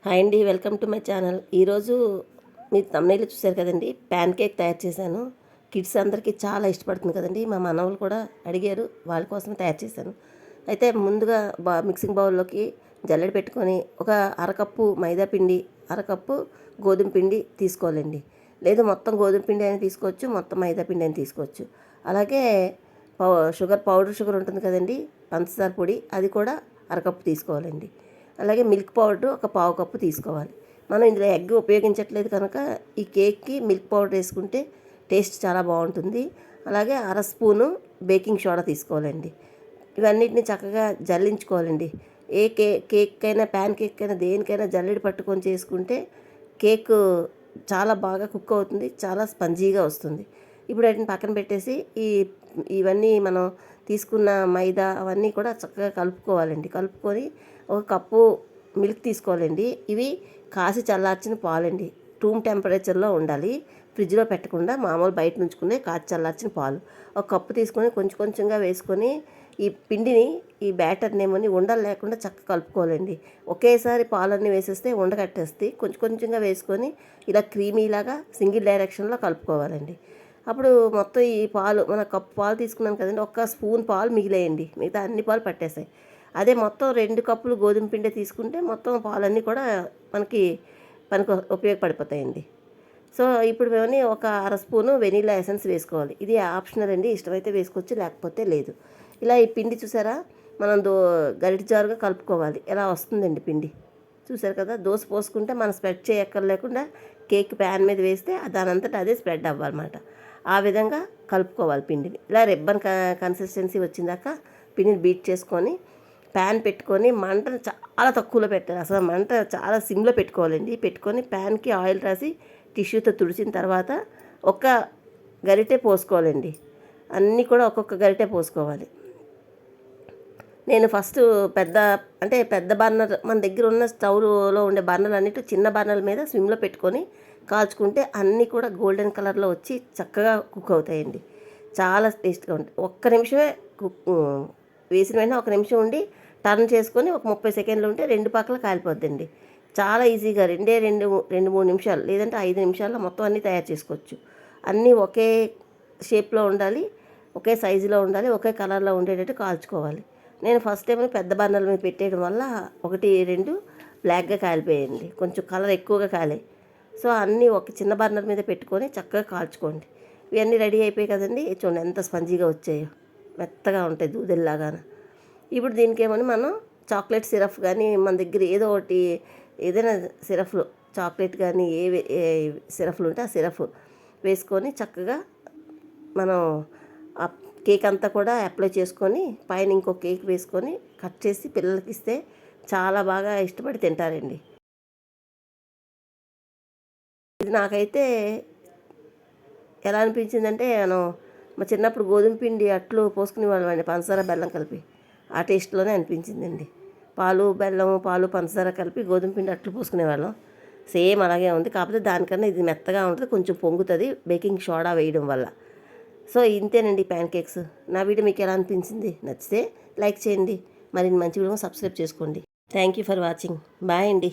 Hi అండి, welcome to my channel. ఈరోజు మీరు thumbnail చూశారు కదండి, ప్యాన్ కేక్ తయారు చేశాను. కిడ్స్ అందరికీ చాలా ఇష్టపడుతుంది కదండి. మా మనవలు కూడా అడిగారు, వాళ్ళ కోసమే తయారు చేశాను. అయితే ముందుగా మిక్సింగ్ బౌల్లోకి జల్లెడ పెట్టుకొని ఒక అరకప్పు మైదా పిండి, అరకప్పు గోధుమ పిండి తీసుకోవాలండి. లేదు మొత్తం గోధుమ పిండి అయినా తీసుకోవచ్చు, మొత్తం మైదా పిండి అయినా తీసుకోవచ్చు. అలాగే పౌడర్ షుగర్ ఉంటుంది కదండి, పంచదార పొడి, అది కూడా అరకప్పు తీసుకోవాలండి. అలాగే మిల్క్ పౌడర్ ఒక పావు కప్పు తీసుకోవాలి. మనం ఇందులో ఎగ్ ఉపయోగించట్లేదు కనుక ఈ కేక్కి మిల్క్ పౌడర్ వేసుకుంటే టేస్ట్ చాలా బాగుంటుంది. అలాగే అర స్పూను బేకింగ్ సోడా తీసుకోవాలండి. ఇవన్నిటిని చక్కగా జల్లించుకోవాలండి. ఏ కేక్ అయినా, ప్యాన్ కేక్ అయినా, దేనికైనా జల్లెడ పట్టుకొని చేసుకుంటే కేక్ చాలా బాగా కుక్ అవుతుంది, చాలా స్పంజీగా వస్తుంది. ఇప్పుడు వాటిని పక్కన పెట్టేసి ఇవన్నీ మనం తీసుకున్న మైదా అవన్నీ కూడా చక్కగా కలుపుకోవాలండి. కలుపుకొని ఒక కప్పు మిల్క్ తీసుకోవాలండి. ఇవి కాసి చల్లార్చిన పాలండి. రూమ్ టెంపరేచర్లో ఉండాలి, ఫ్రిడ్జ్లో పెట్టకుండా మామూలు బయట నుంచుకునే కాచి చల్లార్చిన పాలు ఒక కప్పు తీసుకొని కొంచెం కొంచెంగా వేసుకొని ఈ పిండిని, ఈ బ్యాటర్ని ఏమని ఉండలు లేకుండా చక్కగా కలుపుకోవాలండి. ఒకేసారి పాలన్నీ వేసేస్తే ఉండకట్టేస్తే కొంచెం కొంచెంగా వేసుకొని ఇలా క్రీమీలాగా సింగిల్ డైరెక్షన్లో కలుపుకోవాలండి. అప్పుడు మొత్తం ఈ పాలు, మన కప్పు పాలు తీసుకున్నాం కదండి, ఒక్క స్పూన్ పాలు మిగిలేయండి, మిగతా అన్ని పాలు పట్టేసాయి. అదే మొత్తం 2 కప్పులు గోధుమ పిండి తీసుకుంటే మొత్తం పాలన్నీ కూడా మనకి ఉపయోగపడిపోతాయండి. సో ఇప్పుడు మేము ఒక అర స్పూను వెనీలా ఎసెన్స్ వేసుకోవాలి. ఇది ఆప్షనల్ అండి, ఇష్టమైతే వేసుకోవచ్చు, లేకపోతే లేదు. ఇలా ఈ పిండి చూసారా, మనం గరిటె జారుగా కలుపుకోవాలి. ఎలా వస్తుందండి పిండి చూసారు కదా. దోశ పోసుకుంటే మనం స్ప్రెడ్ చేయక్కర్లేకుండా కేక్ ప్యాన్ మీద వేస్తే దానంతటా అదే స్ప్రెడ్ అవ్వాలన్నమాట. ఆ విధంగా కలుపుకోవాలి పిండిని. ఇలా రిబ్బన్ కన్సిస్టెన్సీ వచ్చిందాక పిండిని బీట్ చేసుకొని ప్యాన్ పెట్టుకొని మంటను చాలా తక్కువలో పెట్టాలి. అసలు మంట చాలా సిమ్లో పెట్టుకోవాలండి. పెట్టుకొని ప్యాన్కి ఆయిల్ రాసి టిష్యూతో తుడిచిన తర్వాత ఒక గరిటె పోసుకోవాలండి. అన్నీ కూడా ఒక్కొక్క గరిటె పోసుకోవాలి. నేను ఫస్ట్ పెద్ద బర్నర్, మన దగ్గర ఉన్న స్టవ్లో ఉండే బర్నర్లు అన్నిటి చిన్న బర్నర్ల మీద స్విమ్లో పెట్టుకొని కాల్చుకుంటే అన్నీ కూడా గోల్డెన్ కలర్లో వచ్చి చక్కగా కుక్ అవుతాయండి. చాలా టేస్ట్గా ఉంటాయి. ఒక్క నిమిషమే వేసిన వెంటనే ఒక నిమిషం ఉండి టర్న్ చేసుకొని ఒక 30 సెకండ్లు ఉంటే 2 పక్కల కాలిపోద్దండి. చాలా ఈజీగా 2-3 నిమిషాలు, లేదంటే 5 నిమిషాల్లో మొత్తం అన్నీ తయారు చేసుకోవచ్చు. అన్నీ ఒకే షేప్లో ఉండాలి, ఒకే సైజులో ఉండాలి, ఒకే కలర్లో ఉండేటట్టు కాల్చుకోవాలి. నేను ఫస్ట్ టైం పెద్ద బర్నర్ల మీద పెట్టేయడం వల్ల 1-2 బ్లాక్గా కాలిపోయాయండి, కొంచెం కలర్ ఎక్కువగా కాలాయి. సో అన్నీ ఒక చిన్న బర్నర్ మీద పెట్టుకొని చక్కగా కాల్చుకోండి. ఇవన్నీ రెడీ అయిపోయాయి కదండి. చూడండి ఎంత స్పంజీగా వచ్చాయో, మెత్తగా ఉంటాయి దూదెల్లాగా. ఇప్పుడు దీనికి ఏమని మనం చాక్లెట్ సిరప్ కానీ, మన దగ్గర ఏదో ఒకటి, ఏదైనా సిరప్లు, చాక్లెట్ కానీ ఏ సిరప్లు ఉంటే ఆ సిరప్ వేసుకొని చక్కగా మనం ఆ కేక్ అంతా కూడా అప్లై చేసుకొని పైన ఇంకో కేక్ వేసుకొని కట్ చేసి పిల్లలకి ఇస్తే చాలా బాగా ఇష్టపడి తింటారండి. ఇది నాకైతే ఎలా అనిపించిందంటే, మా చిన్నప్పుడు గోధుమ పిండి అట్లు పోసుకునే వాళ్ళం అండి, పంచదార బెల్లం కలిపి. ఆ టేస్ట్లోనే అనిపించిందండి. పాలు బెల్లం, పాలు పంచదార కలిపి గోధుమ పిండి అట్లు పోసుకునేవాళ్ళం. సేమ్ అలాగే ఉంది, కాకపోతే దానికన్నా ఇది మెత్తగా ఉంటుంది, కొంచెం పొంగుతుంది బేకింగ్ సోడా వేయడం వల్ల. సో ఇంతేనండి ప్యాన్ కేక్స్. నా వీడియో మీకు ఎలా అనిపించింది? నచ్చితే లైక్ చేయండి, మరిన్ని మంచి వీడియో సబ్స్క్రైబ్ చేసుకోండి. Thank you for watching. Bye అండి.